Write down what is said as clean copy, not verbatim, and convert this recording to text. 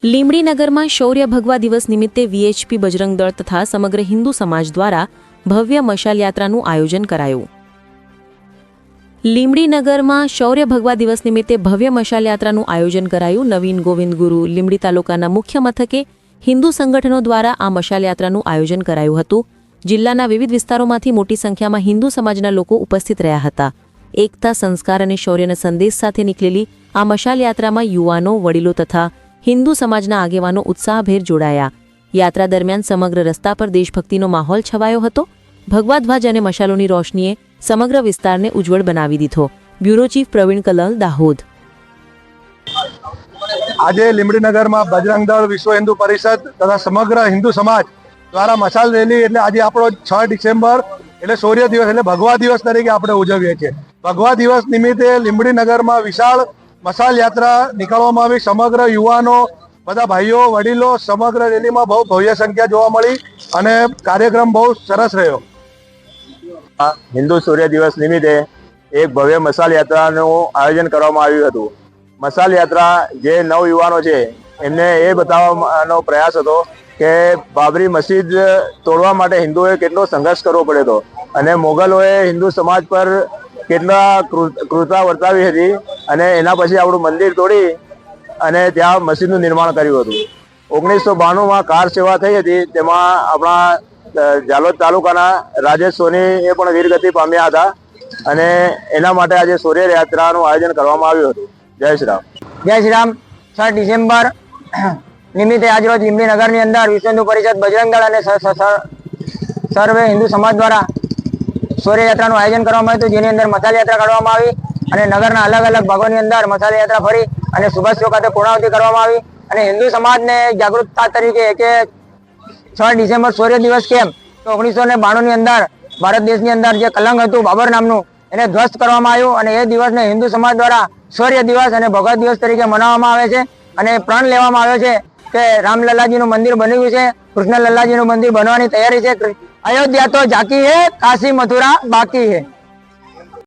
લીંબડીનગર में शौर्य भगवा दिवस निमित्ते वीएचपी बजरंग दल तथा समग्र हिंदू समाज द्वारा भव्य मशाल यात्राનું आयोजन कराયું। લીંબડીનગર में शौर्य भगवा दिवस निमित्ते भव्य मशाल यात्राનું आयोजन कराયું। नवीन गोविंद गुरु લીંબડી तालुकाના मुख्य मथके हिंदू संगठनों द्वारा आ मशाल यात्राનું आयोजन कराયું હતું। जिल्लाના विविध विस्तारोમાંથી मोटी संख्याમાં हिंदू समाजना लोको उपस्थित રહ્યા હતા। एकता, संस्कार અને शौर्यના संदेश સાથે નીકળેલી આ मशाल यात्राમાં યુવાનો, वडीलो तथा हिंदू समाजना आगेवानो उत्साहभेर जोड़ाया। यात्रा दरमियान समग्र रस्ता पर देशभक्तिनो माहौल छवायो हतो। भगवा ध्वज अने मशालोनी रोशनीए समग्र विस्तारने उज्जवल बनावी दीधो। Bureau chief Praveen Kalal, Dahod. आज લીંબડીનગર में बजरंग दल, विश्व हिंदू परिषद तथा समग्र हिंदू समाज द्वारा मशाल रैली एटले आज आपणो 6 डिसेम्बर एटले शौर्य दिवस एटले भगवा दिवस तरीके आपणे उजवीए छीए। भगवा दिवस निमित्ते લીંબડીનગर में विशाल मशाल यात्रा निकालवामां आवी। समग्र युवानो, बधा भाईओ, वडीलो समग्र रेली में बहु भव्य संख्या जोवा मळी अने कार्यक्रम बहु सरस रह्यो। हिंदू सूर्य दिवस निमित्ते एक भव्य मशाल यात्राનું आयोजन કરવામાં આવ્યું હતું। मशाल यात्रा જે નવયુવાનો છે એમને એ બતાવવાનો પ્રયાસ હતો કે બાબરી મસ્જિદ તોડવા માટે હિન્દુઓએ કેટલો સંઘર્ષ કરવો પડ્યો હતો અને મોગલોએ હિન્દુ સમાજ પર કેટલા ક્રૂરતા વર્તાવી હતી અને એના પછી આપણું મંદિર તોડી અને ત્યાં મસ્જિદનું નિર્માણ કર્યું હતું। 1992માં કાર સેવા થઈ હતી, તેમાં આપણા જાલોદ તાલુકાના રાજેશ સોની એ પણ વીરગતિ પામ્યા હતા અને એના માટે આજે સૂર્ય યાત્રાનું આયોજન કરવામાં આવ્યું હતું। જય શ્રી રામ। जय श्री राम। 6 डिसेम्बर निमित्ते आज रोज લીંબડીનગરની અંદર વિશ્વ હિન્દુ પરિષદ, બજરંગ દળ અને સર્વે હિન્દુ સમાજ દ્વારા સૂર્ય યાત્રાનું આયોજન કરવામાં આવ્યું હતું, જેની અંદર મશાલ યાત્રા કાઢવામાં આવી અને નગરના અલગ અલગ ભાગોની અંદર મશાલ યાત્રા ફરી અને સુભાષ ચોક ખાતે પૂર્ણાહુતિ કરવામાં આવી અને હિન્દુ સમાજને જાગૃતતા તરીકે કે 6 ડિસેમ્બર સૂર્ય દિવસ કેમ તો 1992 ની અંદર ભારત દેશની અંદર જે કલંક હતું બાબર નામનું એને ધ્વસ્ત કરવામાં આવ્યું અને એ દિવસને હિન્દુ સમાજ દ્વારા સૂર્ય દિવસ અને ભગવા દિવસ તરીકે મનાવવામાં આવે છે અને પ્રણ લેવામાં આવ્યો છે કે રામલલ્લાજીનું મંદિર બન્યું છે, કૃષ્ણ લલ્લાજીનું મંદિર બનવાની તૈયારી છે। अयोध्या तो जाकी है, काशी मथुरा बाकी है।